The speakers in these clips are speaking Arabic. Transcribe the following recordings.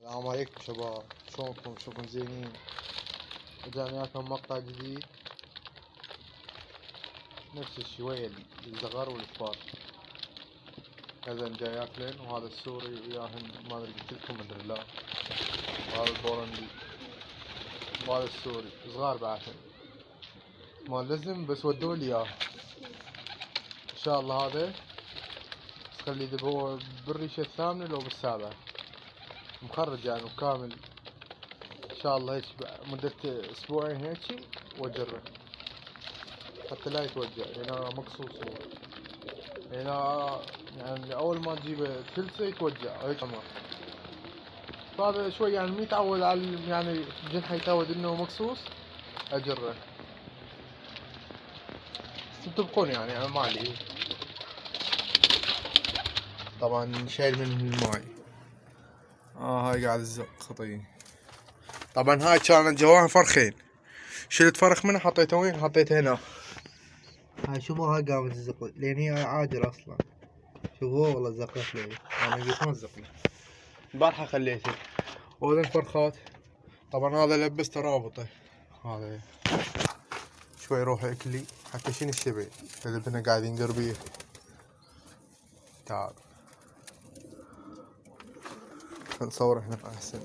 السلام عليكم شباب، شلونكم زينين؟ رجعنا وياكم مقطع جديد. نفس الشي ويا الزغر والكبار. هذا جاي ياكلن، وهذا السوري وياهن ما ادري قلتلكم مدري لا. وهذا البولندي وهذا السوري صغار بعدهم مال لزم، بس ودولي اياه ان شاء الله. هذا بس خلي يذبحوه بالريشة الثامنة لو بالسابعة، مخرج يعني وكامل ان شاء الله. هيك مدة اسبوعين هيك واجره حتى لا يتوجع، هنا مقصوص هو. هنا يعني اول ما تجيبه تلسه يتوجع هيك ما. فهذا شوي يعني ما يتعود على يعني جنحه يتعود انه مقصوص اجره. تبقون يعني انا مالي. طبعا شايل منه الماي. هاي قاعد الزق خطي. طبعا هاي كانت جواها فرخين، شلت فرخ منها حطيته وين؟ حطيته هنا. هاي شوفوا، هاي قامت تزق لان هي عاجل اصلا. شوفوا والله زقت لي، انا قلت ما تزق لي البارحة خليته. وهذا الفرخات طبعا هذا لبسته رابطه. هذا شوي يروح ياكلي حتى شنو الشبع اللي بنا قاعد ينقر بيه. تعال نصور هنا احسن.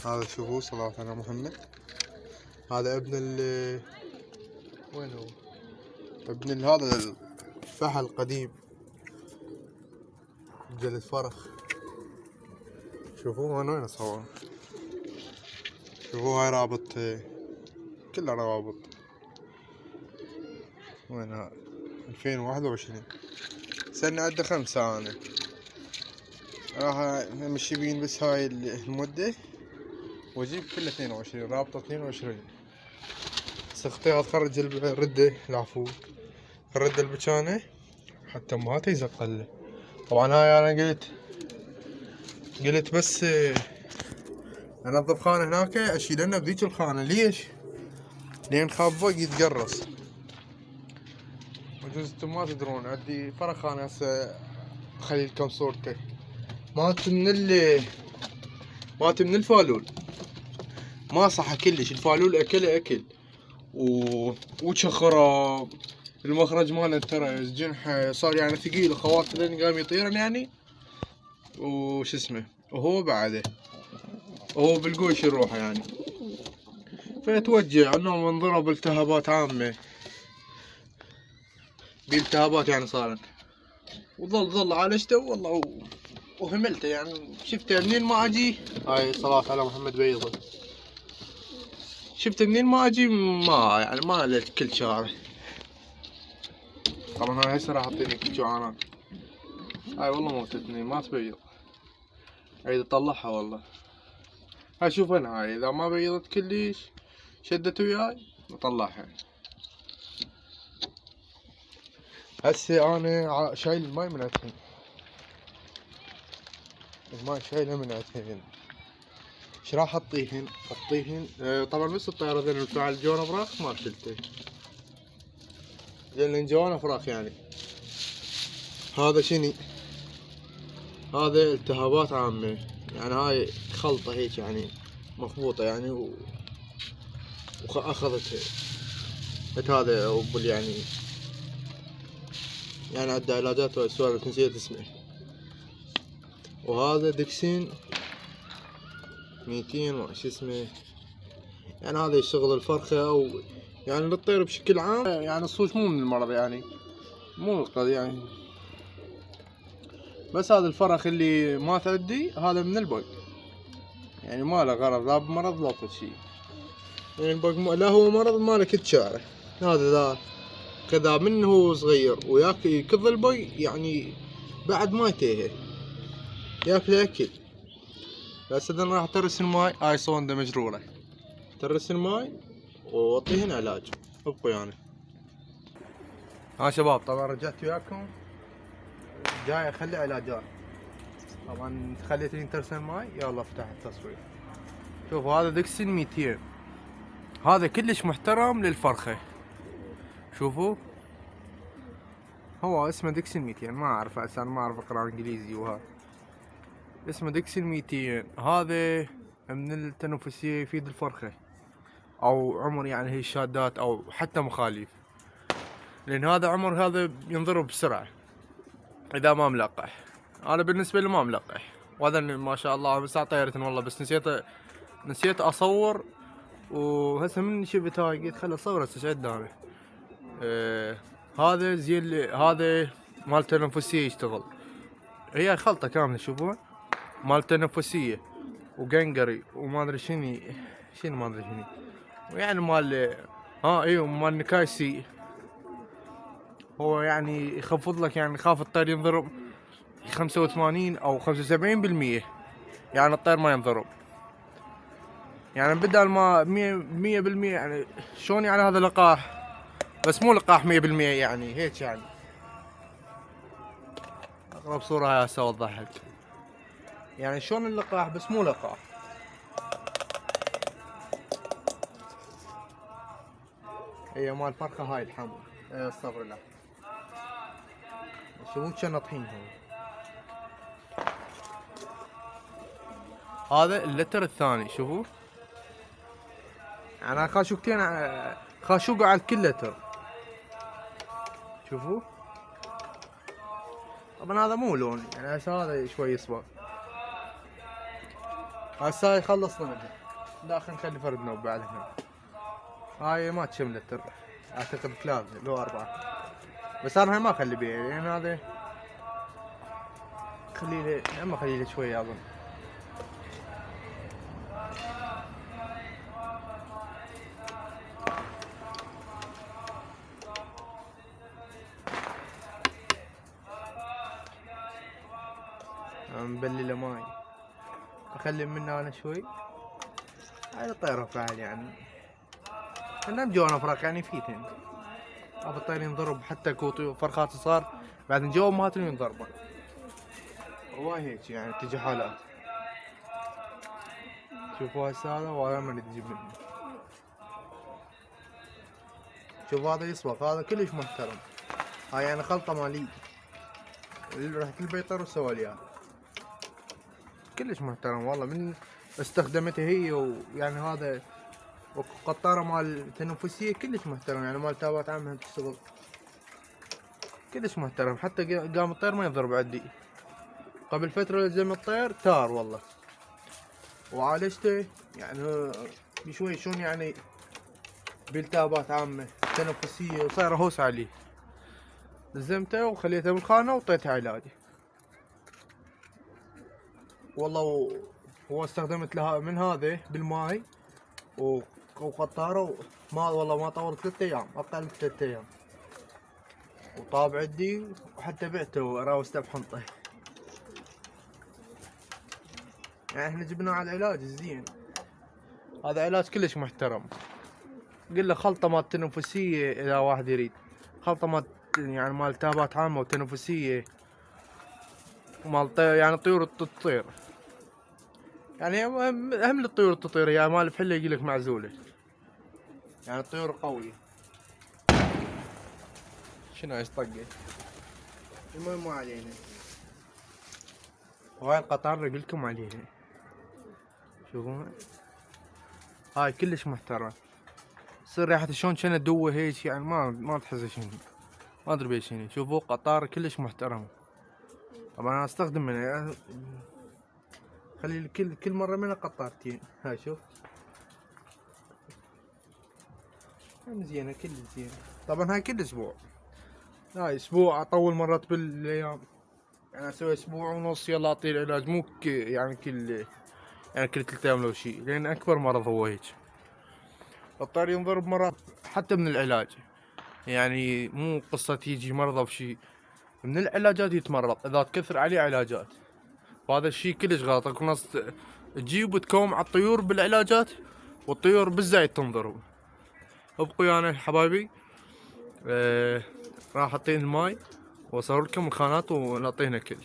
هذا شوفوا صلاة على محمد. هذا ابن ال وين هو؟ ابن هذا الفحل القديم، جلد فرخ. شوفوا من وين اصور. شوفوا هاي رابط كلها روابط. وين هاي 2021 سنة عدة 5 أنا راح امشي بين بس هاي المدة واجيب كله 22 رابطة 22. سختي تخرج الردة العفو، الردة البجانة حتى ما تيزقله. طبعا هاي انا قلت بس انظف خانة هناك اشيلنا بذيك الخانة. ليش؟ لين خاف فوق يتقرص. وجوز انتم ما تدرون عندي فرخ انا هسه اخلي لكم صورته. مات من الفالول، ما صح كلش. الفالول اكل وشخرة المخرج ماله ترى جنحه صار يعني ثقيل، خواطر لين قام يطيرن يعني. وش اسمه وهو بعده وهو بالقوش يروح يعني، فيتوجع انه انضرب التهابات عامة بالتهابات يعني صارت. وظل عالجته والله وهملته يعني. شفته منين ما اجي. هاي صلاة على محمد بيضة. شفت منين ما اجي ما يعني ما لك كل شهر. طبعا هاي هسه راح اعطيني جوعانات. هاي والله موتتني ما تبيض. عيد اطلعها والله. هاي شوف انا هاي اذا ما بيضت كلش شدت وياي بطلعها. هسه انا شايل الماي من عندهن. الماي شايله من عندهن. ايش راح اعطيهن؟ طبعا بس الطيارة ذن بتاع الجوانة فراخ ما شلته، لان جوانة فراخ يعني. هذا شني؟ هذا التهابات عامة يعني. هاي خلطة هيك يعني مخبوطة يعني واخذتها. هذا وبل يعني عنده علاجات وسوالف نسيت اسمه. وهذا دكسين 200 شو اسمه يعني. هذا يشتغل الفرخة او يعني للطير بشكل عام يعني. الصوت مو من المرض يعني، مو القضية يعني. بس هذا الفرخ اللي ما تعدي هذا من البق يعني، ما له غرض لا بمرض لا بشي يعني. البق لا هو مرض ما له كل شعره. هذا ذا كذا منه هو صغير وياكل يكض البق يعني بعد ما يتيهه ياكل اكل. بس اذا راح ترس الماي. هاي صونده مجروره. ترس الماي واعطيهن علاج. ابقوا يعني. ها شباب طبعا رجعت وياكم جاي اخلي علاجات. طبعا خليتني ترس الماي يلا افتح التصوير. شوفوا هذا دكسين 200. هذا كلش محترم للفرخة. شوفوا هو اسمه دكسين 200. ما اعرف هسه انا ما اعرف اقرا انجليزي وها. اسمه ديكسل 200. هذا من التنفسية، يفيد الفرخة او عمر يعني هي الشادات او حتى مخاليف، لان هذا عمر هذا ينضرب بسرعة اذا ما ملقح. انا بالنسبة لي ما ملقح، وهذا ما شاء الله ساعة طيرة والله، بس نسيت اصور. وهسه من شفت هاي قلت خل اصور هسه قدامي. هذا زين هذا مال تنفسية يشتغل، هي خلطة كاملة شوفوا، مال تنفسية وقنقري وما ادري شنو ما ادري شنو، ويعني مال ايوه مال نكايسي. هو يعني يخفض لك، يعني خاف الطير ينضرب 85 او 75%، يعني الطير ما ينضرب، يعني بدل ما 100% يعني شلون يعني هذا لقاح، بس مو لقاح 100% يعني هيك يعني. اقرب صورة هاي هسه اوضح لك يعني شلون اللقاح بس مو لقاح. هي مال فرخة هاي الحمر، استغفر الله. شوفوا كان ناطحين هذا اللتر الثاني شوفوا، يعني خاشوقتين خاشوقة على الكل لتر شوفوا. طبعا هذا مو لون يعني، هسه هذا شوي يصبغ. هسه هاي خلصنا منها، داخل نخلي فرد نوب بعد هنا. هاي ما تشم لتر، اعتقد 3 لو 4، بس انا هاي ما اخلي بيها لان يعني هذا خليله، اما خليله شوي اظن. مبلله ماي، اخلي منه انا شوي. هاي الطيرة فعل يعني، انا مجونا فراق يعني فيتين. ابو الطير ينضرب حتى كوطي فرخات صغار بعد جو امهاتهم ينضربون. هو هيك يعني تجي حالات. شوفوا هسه هذا وهذا من تجيب منه. شوف هذا يصبغ، هذا كلش محترم. هاي يعني خلطة مالي، رحت البيطر وسواليها كلش محترم والله. من استخدمتها هي ويعني هذا وقطارة مال تنفسية كلش محترم، يعني مال تابات عامها تشتغل كلش محترم. حتى قام الطير ما يضرب عندي، قبل فترة لزم الطير تار والله، وعالجته يعني بشوي شلون يعني بالتهابات عامة تنفسية وصار هوس عليه. لزمته وخليته بالخانة وطيته علاجي والله. هو استخدمت لها من هذا بالماي وقطارة ما والله ما طول 3 ايام، اقل من 3 ايام، وطاب عندي وحتى بعته راوسته بحنطه. يعني احنا جبناه على العلاج الزين، هذا علاج كلش محترم. قل له خلطة مال تنفسية اذا واحد يريد، خلطة مال يعني مال التهابات عامة وتنفسية مال طير، يعني طيور تطير، يعني اهم للطيور تطير، يعني مال بحله يجيلك معزولة، يعني الطيور قوية. شنو هاي طقة؟ المهم ما علينا، وهاي القطار اللي قلتلكم عليها شوفوا، هاي كلش محترم. تصير ريحة شلون كانت دوة هيك يعني ما تحس شنو، ما ادري بيش شنو. شوفوا قطار كلش محترم. طبعا انا استخدم منه، خلي كل مرة منها قطارتين. هاي شوف زينة كل زينة. طبعا هاي كل اسبوع، هاي اسبوع اطول مرات بالايام، يعني اسوي اسبوع ونص يلا اعطيه العلاج، مو يعني كل 3 ايام لو شي، لان اكبر مرض هو هيك. الطير ينضرب مرات حتى من العلاج، يعني مو قصة يجي مرضى بشي، من العلاجات يتمرض اذا تكثر عليه علاجات. وهذا الشي كلش غلط. اكو ناس تجيب وتكوم على الطيور بالعلاجات والطيور بالزايد تنضرب. ابقوا يعني حبايبي، راح اعطين الماي واصور لكم الخانات ونعطيهن اكل.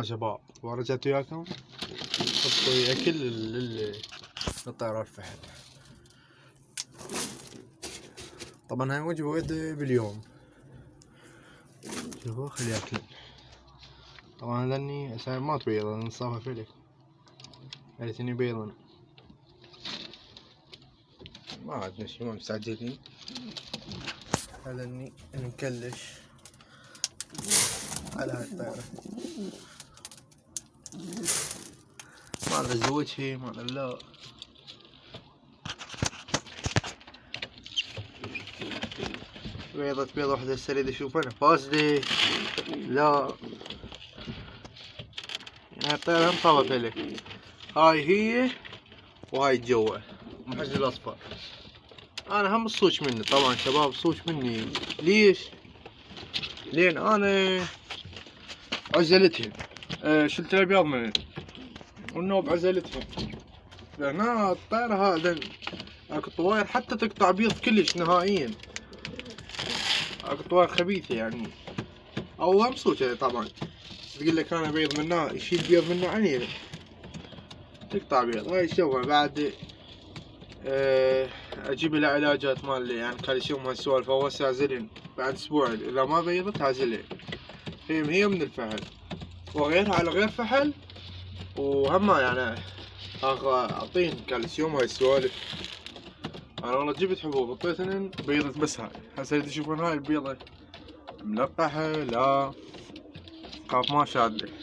شباب ورجعت وياكم حطوا اكل للطيران الفهد. طبعا هاي وجبة واحدة باليوم، شوفوا خلي ياكل. طبعا هذني هسه ما تبيض نصافها فيلك قالتني بيضا ما عندنا شي ما مستعجلين. هذني نكلش على هاي الطيارة ما نزوجها ما لا بيضة واحدة هسه اريد اشوف انا فاسدة لا هاي الطيارة مصابة فيلك. هاي هي وهاي جوا محجز الاصفر. انا هم الصوش مني طبعا شباب صوش مني. ليش؟ لين انا عزلتهم شلت الابيض من والنوب عزلتهم لان الطيارة هذا اكو طواير حتى تقطع بيض كلش نهائيا. اكو طواير خبيثة يعني او هم صوش طبعا تقول لك انا بيض منه يشيل بيض منه عني تقطع بيض. هاي شوفها بعد اجيب لها علاجات مال يعني كالسيوم هالسوالف هسه اعزلهن بعد اسبوع اذا ما بيضت اعزلها. هي من الفحل وغيرها على غير فحل وهم يعني اعطين كالسيوم هاي السوالف. انا والله جبت حبوب اعطيتهن بيضت بس هاي هسه تشوفون هاي البيضة ملقحة لا خاف ما شادلك.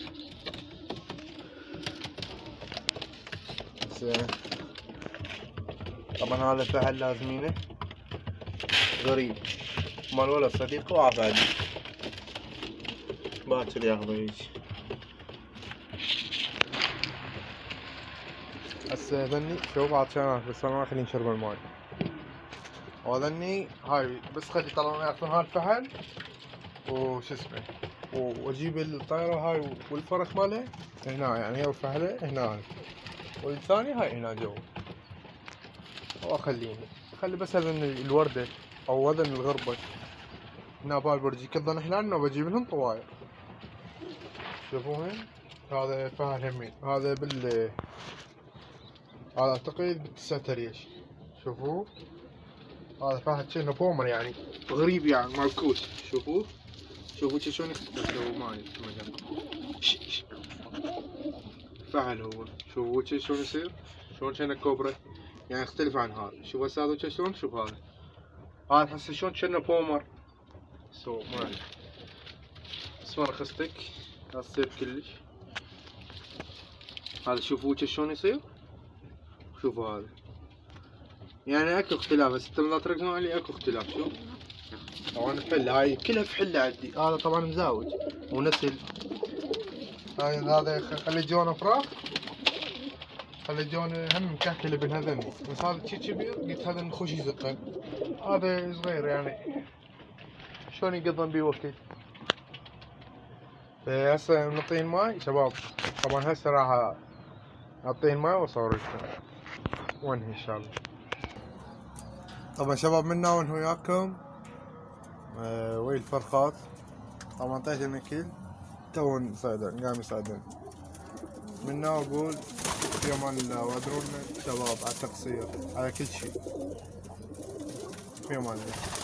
طبعا هذا فحل لازمينه غريب مال ولا صديق وعفادي باكر ياخذه هيج. هسه هذني شوف عطشانات بس ما خليني نشرب الماي. وهذني هاي بس خلي طلعوا ياخذون هاي الفحل وش اسمه واجيب الطيارة هاي والفرخ مالها هنا يعني هي وفحله هنا والثاني هاي هنا جوا واخليني اخلي بس هذا الوردة او هذا الغربة هنا بالبرج يكضن احلالنا وبجيب لهم طواير. شوفوهن هذا فهل همين هذا هذا اعتقد ب9 ريش. شوفوه هذا فهد شنو بومر يعني غريب يعني معكوس. شوفوه شوفوا شلون يختفي ماي فعل هو شوفوا شلون يصير شلون كأنه كوبرا يعني يختلف عن هذا. شوف هسه هذا شلون شوف هذا هسه شلون كأنه بومر ما بس ما رخصتك لا تصير كلش. هذا شوفوا شلون يصير شوفوا هذا يعني اكو اختلاف بس انتم لا تركزون عليه اكو اختلاف. شوف طبعا الفله هاي كلها فحله عندي. هذا طبعا مزاوج ونسل. هذا خلي جونه فراخ خلي جونه هم مكحكل ابن هذني بس هذا شي كبير قلت هذا نخش يزقن. هذا صغير يعني شلون يقضن بيه وقت. هسه نعطيه ماي شباب. طبعا هسه راح اعطيه ماي واصور لكم وانهي ان شاء الله. طبعا شباب منا وانهي وياكم وي الفرخات. طبعا اعطيتهم اكل تون يصيدون قام يصيدون منا واقول في امان الله وادرونا شباب على التقصير على كل شيء في امان الله.